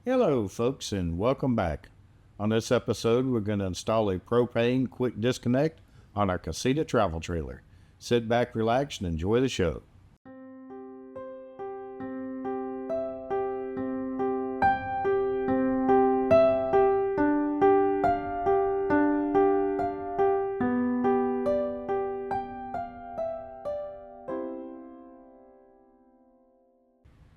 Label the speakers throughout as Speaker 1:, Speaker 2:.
Speaker 1: Hello folks and welcome back. On this episode we're going to install a Propane Quick Disconnect on our Casita travel trailer. Sit back, relax, and enjoy the show.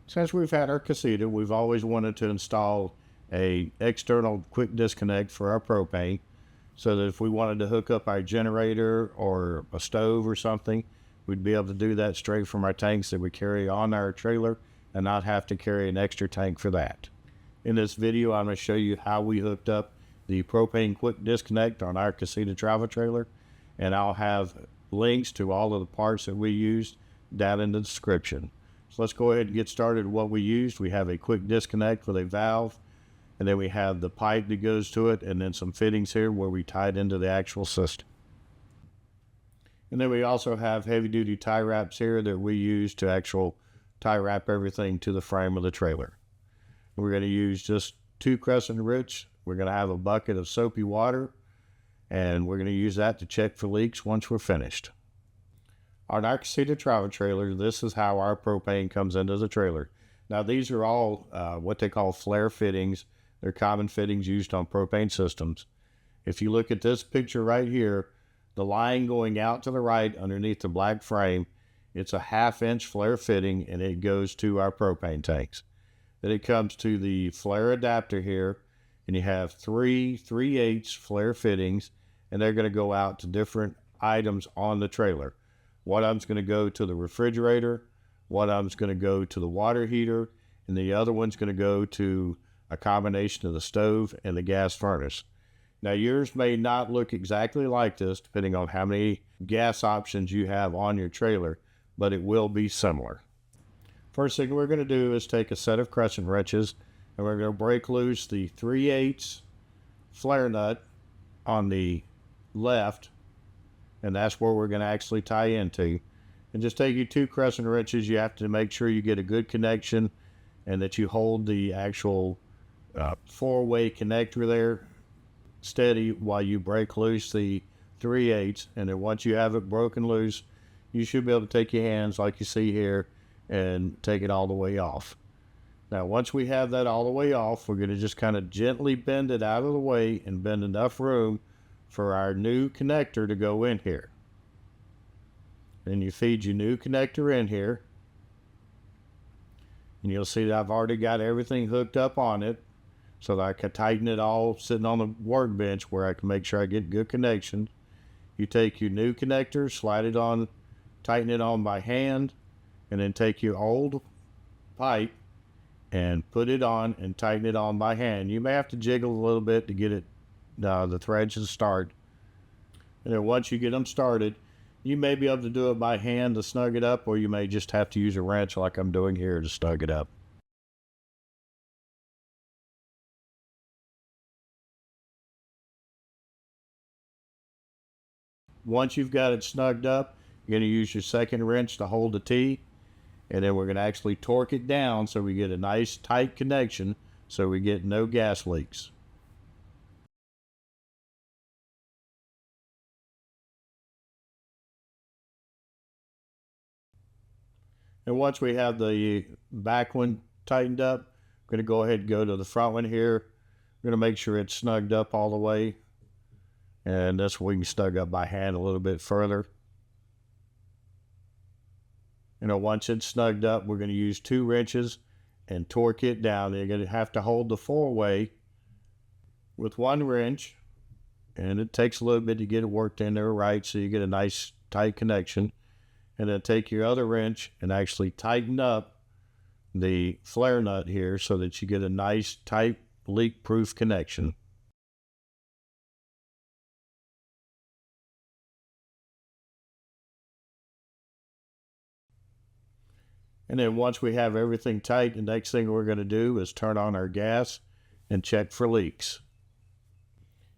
Speaker 1: Since we've had our Casita, we've always wanted to install a external quick disconnect for our propane so that if we wanted to hook up our generator or a stove or something, we'd be able to do that straight from our tanks that we carry on our trailer and not have to carry an extra tank for that. In this video, I'm going to show you how we hooked up the Propane Quick Disconnect on our Casita travel trailer, and I'll have links to all of the parts that we used down in the description. So let's go ahead and get started with what we used. We have a quick disconnect with a valve, and then we have the pipe that goes to it, and then some fittings here where we tied into the actual system. And then we also have heavy duty tie wraps here that we use to actual tie wrap everything to the frame of the trailer. We're going to use just 2 crescent wrenches. We're going to have a bucket of soapy water, and we're going to use that to check for leaks once we're finished. On our Casita travel trailer, this is how our propane comes into the trailer. Now these are all what they call flare fittings. They're common fittings used on propane systems. If you look at this picture right here, the line going out to the right underneath the black frame, it's a 1/2 inch flare fitting, and it goes to our propane tanks. Then it comes to the flare adapter here, and you have 3 3/8 flare fittings, and they're going to go out to different items on the trailer. One of them's going to go to the refrigerator, one of them's going to go to the water heater, and the other one's going to go to a combination of the stove and the gas furnace. Now yours may not look exactly like this depending on how many gas options you have on your trailer, but it will be similar. First thing we're going to do is take a set of crescent wrenches, and we're going to break loose the 3/8 flare nut on the left, and that's where we're going to actually tie into. And just take your 2 crescent wrenches. You have to make sure you get a good connection and that you hold the actual 4-way connector there steady while you break loose the 3/8. And then once you have it broken loose, you should be able to take your hands like you see here and take it all the way off. Now once we have that all the way off, we're going to just kind of gently bend it out of the way and bend enough room for our new connector to go in here. Then you feed your new connector in here, and you'll see that I've already got everything hooked up on it so that I can tighten it all sitting on the workbench where I can make sure I get good connection. You take your new connector, slide it on, tighten it on by hand, and then take your old pipe and put it on and tighten it on by hand. You may have to jiggle a little bit to get it the threads to start. And then once you get them started, you may be able to do it by hand to snug it up, or you may just have to use a wrench like I'm doing here to snug it up. Once you've got it snugged up, you're going to use your second wrench to hold the T, and then we're going to actually torque it down so we get a nice tight connection so we get no gas leaks. And once we have the back one tightened up, we're going to go ahead and go to the front one here. We're going to make sure it's snugged up all the way. And this we can snug up by hand a little bit further. Once it's snugged up, we're going to use 2 wrenches and torque it down. You're going to have to hold the 4-way with 1 wrench. And it takes a little bit to get it worked in there right so you get a nice tight connection. And then take your other wrench and actually tighten up the flare nut here so that you get a nice tight leak-proof connection. And then once we have everything tight, the next thing we're going to do is turn on our gas and check for leaks.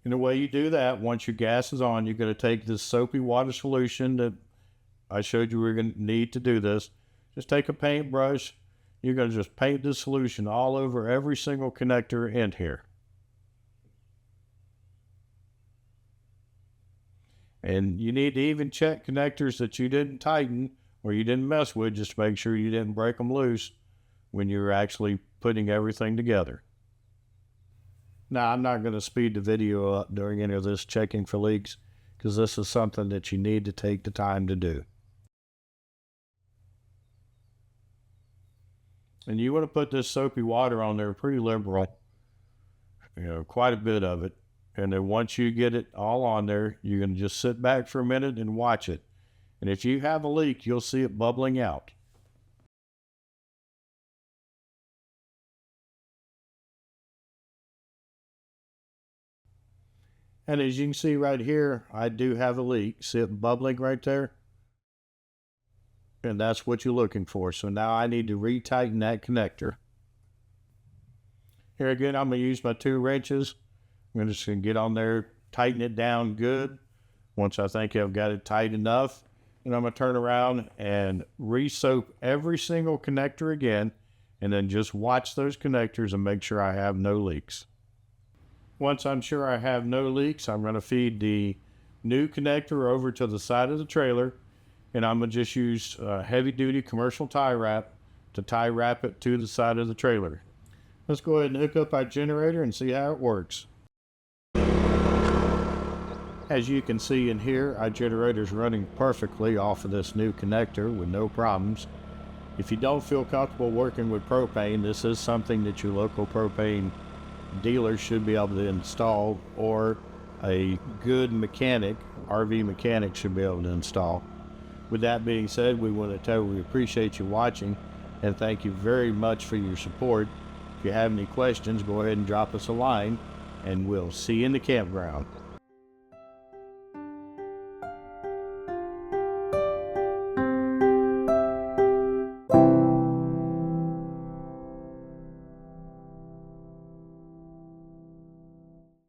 Speaker 1: And the way you do that, once your gas is on, you're going to take this soapy water solution that I showed you we're going to need to do this. Just take a paintbrush you're going to just paint this solution all over every single connector in here. And you need to even check connectors that you didn't tighten or you didn't mess with, just to make sure you didn't break them loose when you're actually putting everything together. Now, I'm not going to speed the video up during any of this checking for leaks, because this is something that you need to take the time to do. And you want to put this soapy water on there pretty liberal, quite a bit of it. And then once you get it all on there, you're going to just sit back for a minute and watch it. And if you have a leak, you'll see it bubbling out. And as you can see right here, I do have a leak. See it bubbling right there? And that's what you're looking for. So now I need to retighten that connector. Here again, I'm going to use my 2 wrenches. I'm just going to get on there, tighten it down good. Once I think I've got it tight enough, and I'm going to turn around and re-soap every single connector again, and then just watch those connectors and make sure I have no leaks. Once I'm sure I have no leaks, I'm going to feed the new connector over to the side of the trailer, and I'm going to just use heavy-duty commercial tie wrap to tie wrap it to the side of the trailer. Let's go ahead and hook up our generator and see how it works. As you can see in here, our generator is running perfectly off of this new connector with no problems. If you don't feel comfortable working with propane, this is something that your local propane dealer should be able to install, or a good mechanic, RV mechanic, should be able to install. With that being said, we want to tell you we appreciate you watching and thank you very much for your support. If you have any questions, go ahead and drop us a line, and we'll see you in the campground.